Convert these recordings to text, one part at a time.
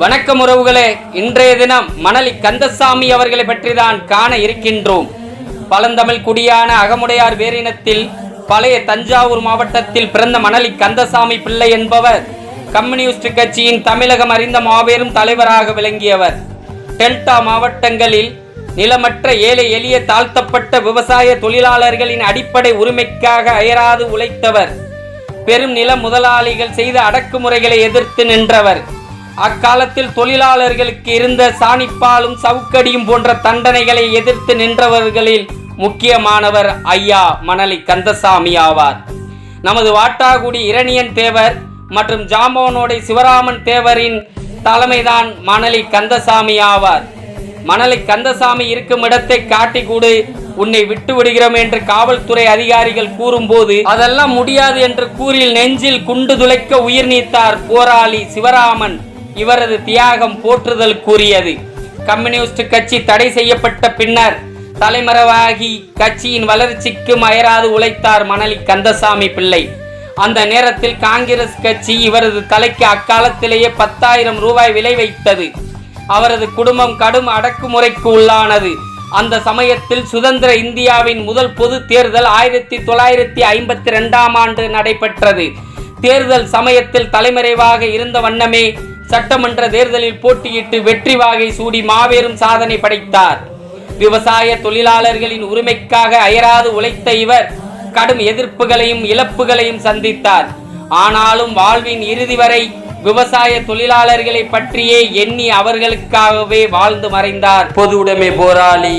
வணக்கம் உறவுகளே, இன்றைய தினம் மணலி கந்தசாமி அவர்களை பற்றி தான் காண இருக்கின்றோம். பழந்தமிழ் குடியான அகமுடையார் வேரினத்தில் பழைய தஞ்சாவூர் மாவட்டத்தில் பிறந்த மணலி கந்தசாமி பிள்ளை என்பவர் கம்யூனிஸ்ட் கட்சியின் தமிழகம் அறிந்த மாபெரும் தலைவராக விளங்கியவர். டெல்டா மாவட்டங்களில் நிலமற்ற ஏழை எளிய தாழ்த்தப்பட்ட விவசாய தொழிலாளர்களின் அடிப்படை உரிமைக்காக அயராது உழைத்தவர். பெரும் நில முதலாளிகள் செய்த அடக்குமுறைகளை எதிர்த்து நின்றவர். அக்காலத்தில் தொழிலாளர்களுக்கு இருந்த சாணிப்பாலும் சவுக்கடியும் போன்ற தண்டனைகளை எதிர்த்து நின்றவர்களில் முக்கியமானவர் ஐயா மணலி கந்தசாமி ஆவார். நமது வாட்டாகுடி இரணியன் தேவர் மற்றும் ஜாம்பவனோடை சிவராமன் தேவரின் தலைமைதான் மணலி கந்தசாமி ஆவார். மணலி கந்தசாமி இருக்கும் இடத்தை காட்டி கூடு, உன்னை விட்டு விடுகிறோம் என்று காவல்துறை அதிகாரிகள் கூறும்போது அதெல்லாம் முடியாது என்று கூறி நெஞ்சில் குண்டு துளைக்க உயிர் நீத்தார் போராளி சிவராமன். இவரது தியாகம் போற்றுதல் கூறியது. கம்யூனிஸ்ட் கட்சி தடை செய்யப்பட்ட பின்னர் தலைமறைவாகி கட்சியின் வளர்ச்சிக்கு அயராது உழைத்தார் மணலி கந்தசாமி பிள்ளை. அந்த நேரத்தில் காங்கிரஸ் கட்சி இவரது தலைக்கு அக்காலத்திலேயே 10,000 ரூபாய் விலை வைத்தது. அவரது குடும்பம் கடும் அடக்குமுறைக்கு உள்ளானது. அந்த சமயத்தில் சுதந்திர இந்தியாவின் முதல் பொது தேர்தல் 1952ஆம் ஆண்டு நடைபெற்றது. தேர்தல் சமயத்தில் தலைமறைவாக இருந்த வண்ணமே சட்டமன்ற தேர்தலில் போட்டியிட்டு வெற்றி வாகை சூடி மாபெரும் சாதனை படைத்தார். விவசாய தொழிலாளர்களின் உரிமைக்காக அயராது உழைத்த இவர் கடும் எதிர்ப்புகளையும் இழப்புகளையும் சந்தித்தார். ஆனாலும் வாழ்வின் இறுதி வரை விவசாய தொழிலாளர்களை பற்றியே எண்ணி அவர்களுக்காகவே வாழ்ந்து மறைந்தார் பொது உடைமை போராளி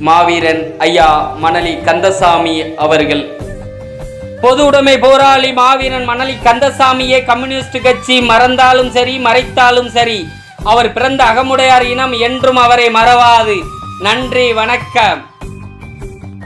மாவீரன் ஐயா மணலி கந்தசாமி அவர்கள். பொது உடைமை போராளி மாவீரன் மணலி கந்தசாமியே கம்யூனிஸ்ட் கட்சி மறந்தாலும் சரி மறைத்தாலும் சரி, அவர் பிறந்த அகமுடையார் இனம் என்றும் அவரை மறவாது. நன்றி, வணக்கம்.